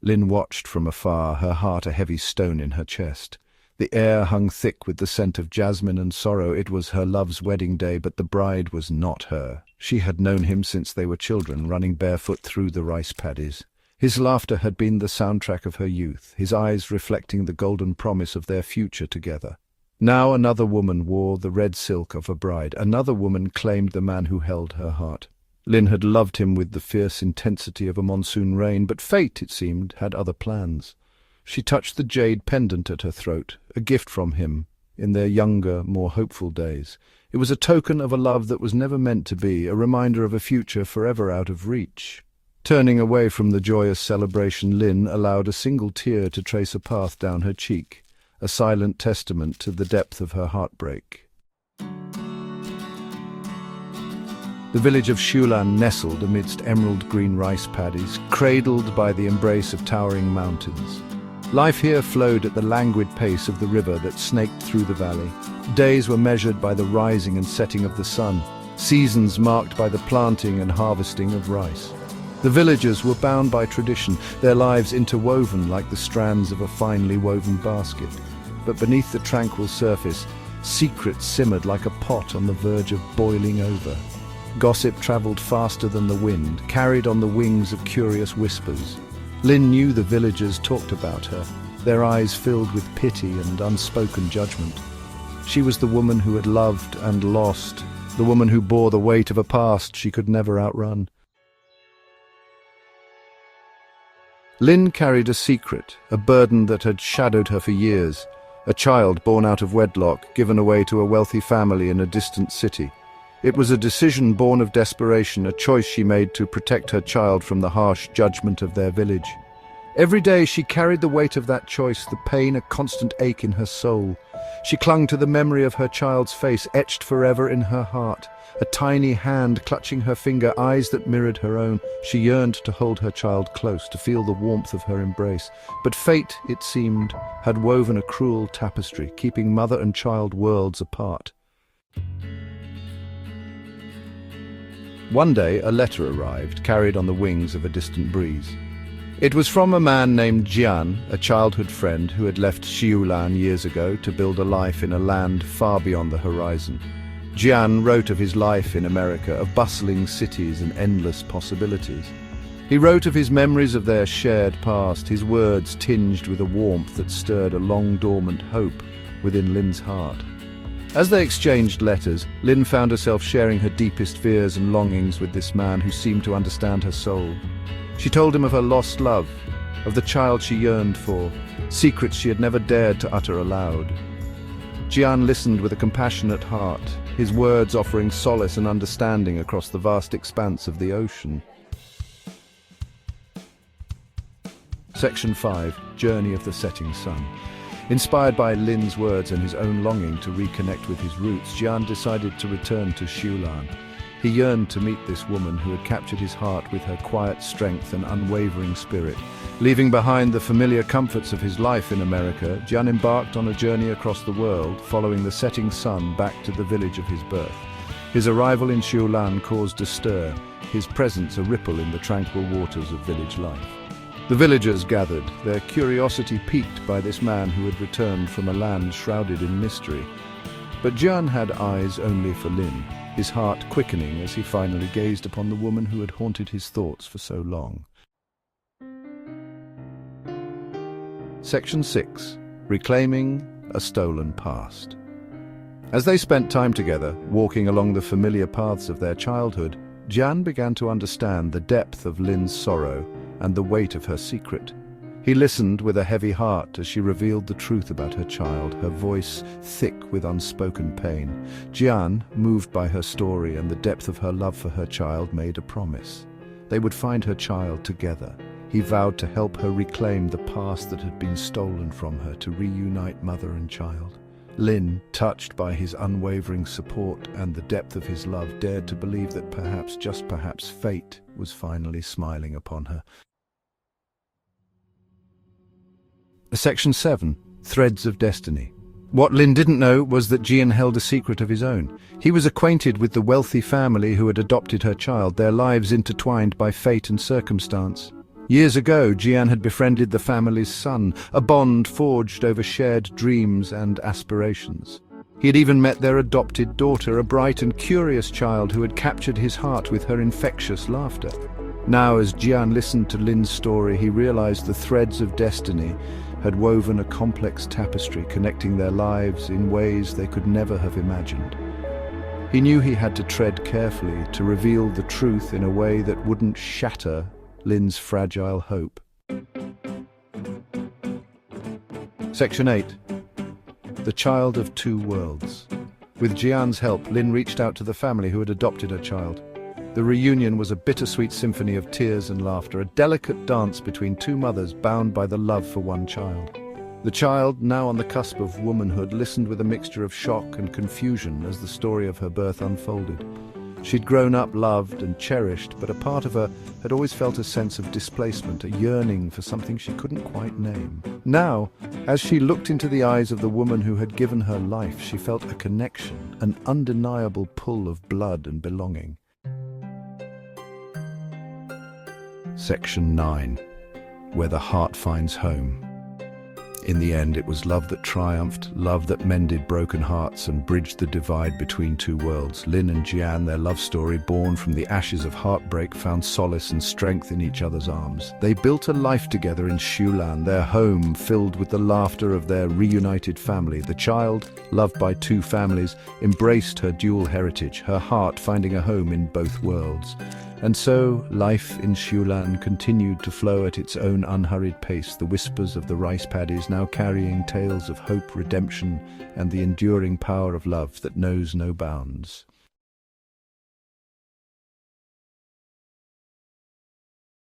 Lin watched from afar, her heart a heavy stone in her chest. The air hung thick with the scent of jasmine and sorrow. It was her love's wedding day, but the bride was not her. She had known him since they were children, running barefoot through the rice paddies. His laughter had been the soundtrack of her youth, his eyes reflecting the golden promise of their future together. Now another woman wore the red silk of a bride. Another woman claimed the man who held her heart. Lin had loved him with the fierce intensity of a monsoon rain, but fate, it seemed, had other plans. She touched the jade pendant at her throat, a gift from him, in their younger, more hopeful days. It was a token of a love that was never meant to be, a reminder of a future forever out of reach. Turning away from the joyous celebration, Lin allowed a single tear to trace a path down her cheek, a silent testament to the depth of her heartbreak. The village of Shulan nestled amidst emerald-green rice paddies, cradled by the embrace of towering mountains. Life here flowed at the languid pace of the river that snaked through the valley. Days were measured by the rising and setting of the sun, seasons marked by the planting and harvesting of rice. The villagers were bound by tradition, their lives interwoven like the strands of a finely woven basket. But beneath the tranquil surface, secrets simmered like a pot on the verge of boiling over. Gossip traveled faster than the wind, carried on the wings of curious whispers. Lin knew the villagers talked about her, their eyes filled with pity and unspoken judgment. She was the woman who had loved and lost, the woman who bore the weight of a past she could never outrun. Lin carried a secret, a burden that had shadowed her for years, a child born out of wedlock, given away to a wealthy family in a distant city. It was a decision born of desperation, a choice she made to protect her child from the harsh judgment of their village. Every day she carried the weight of that choice, the pain a constant ache in her soul. She clung to the memory of her child's face, etched forever in her heart. A tiny hand clutching her finger, eyes that mirrored her own. She yearned to hold her child close, to feel the warmth of her embrace. But fate, it seemed, had woven a cruel tapestry, keeping mother and child worlds apart. One day, a letter arrived, carried on the wings of a distant breeze. It was from a man named Jian, a childhood friend who had left Xiulan years ago to build a life in a land far beyond the horizon. Jian wrote of his life in America, of bustling cities and endless possibilities. He wrote of his memories of their shared past, his words tinged with a warmth that stirred a long-dormant hope within Lin's heart. As they exchanged letters, Lin found herself sharing her deepest fears and longings with this man who seemed to understand her soul. She told him of her lost love, of the child she yearned for, secrets she had never dared to utter aloud. Jian listened with a compassionate heart, his words offering solace and understanding across the vast expanse of the ocean. Section 5. Journey of the Setting Sun. Inspired by Lin's words and his own longing to reconnect with his roots, Jian decided to return to Shulan. He yearned to meet this woman who had captured his heart with her quiet strength and unwavering spirit. Leaving behind the familiar comforts of his life in America, Jian embarked on a journey across the world, following the setting sun back to the village of his birth. His arrival in Shulan caused a stir, his presence a ripple in the tranquil waters of village life. The villagers gathered, their curiosity piqued by this man who had returned from a land shrouded in mystery. But Jian had eyes only for Lin, his heart quickening as he finally gazed upon the woman who had haunted his thoughts for so long. Section 6. Reclaiming a Stolen Past. As they spent time together, walking along the familiar paths of their childhood, Jian began to understand the depth of Lin's sorrow and the weight of her secret. He listened with a heavy heart as she revealed the truth about her child, her voice thick with unspoken pain. Jian, moved by her story and the depth of her love for her child, made a promise. They would find her child together. He vowed to help her reclaim the past that had been stolen from her, to reunite mother and child. Lin, touched by his unwavering support and the depth of his love, dared to believe that perhaps, just perhaps, fate was finally smiling upon her. Section 7. Threads of Destiny. What Lin didn't know was that Jian held a secret of his own. He was acquainted with the wealthy family who had adopted her child, their lives intertwined by fate and circumstance. Years ago, Jian had befriended the family's son, a bond forged over shared dreams and aspirations. He had even met their adopted daughter, a bright and curious child who had captured his heart with her infectious laughter. Now, as Jian listened to Lin's story, he realized the threads of destiny had woven a complex tapestry connecting their lives in ways they could never have imagined. He knew he had to tread carefully to reveal the truth in a way that wouldn't shatter Lin's fragile hope. Section 8. The Child of Two Worlds. With Jian's help, Lin reached out to the family who had adopted her child. The reunion was a bittersweet symphony of tears and laughter, a delicate dance between two mothers bound by the love for one child. The child, now on the cusp of womanhood, listened with a mixture of shock and confusion as the story of her birth unfolded. She'd grown up loved and cherished, but a part of her had always felt a sense of displacement, a yearning for something she couldn't quite name. Now, as she looked into the eyes of the woman who had given her life, she felt a connection, an undeniable pull of blood and belonging. Section 9. Where the Heart Finds Home. In the end, it was love that triumphed, love that mended broken hearts and bridged the divide between two worlds. Lin and Jian, their love story, born from the ashes of heartbreak, found solace and strength in each other's arms. They built a life together in Xulan, their home filled with the laughter of their reunited family. The child, loved by two families, embraced her dual heritage, her heart finding a home in both worlds. And so, life in Xulan continued to flow at its own unhurried pace, the whispers of the rice paddies now carrying tales of hope, redemption, and the enduring power of love that knows no bounds.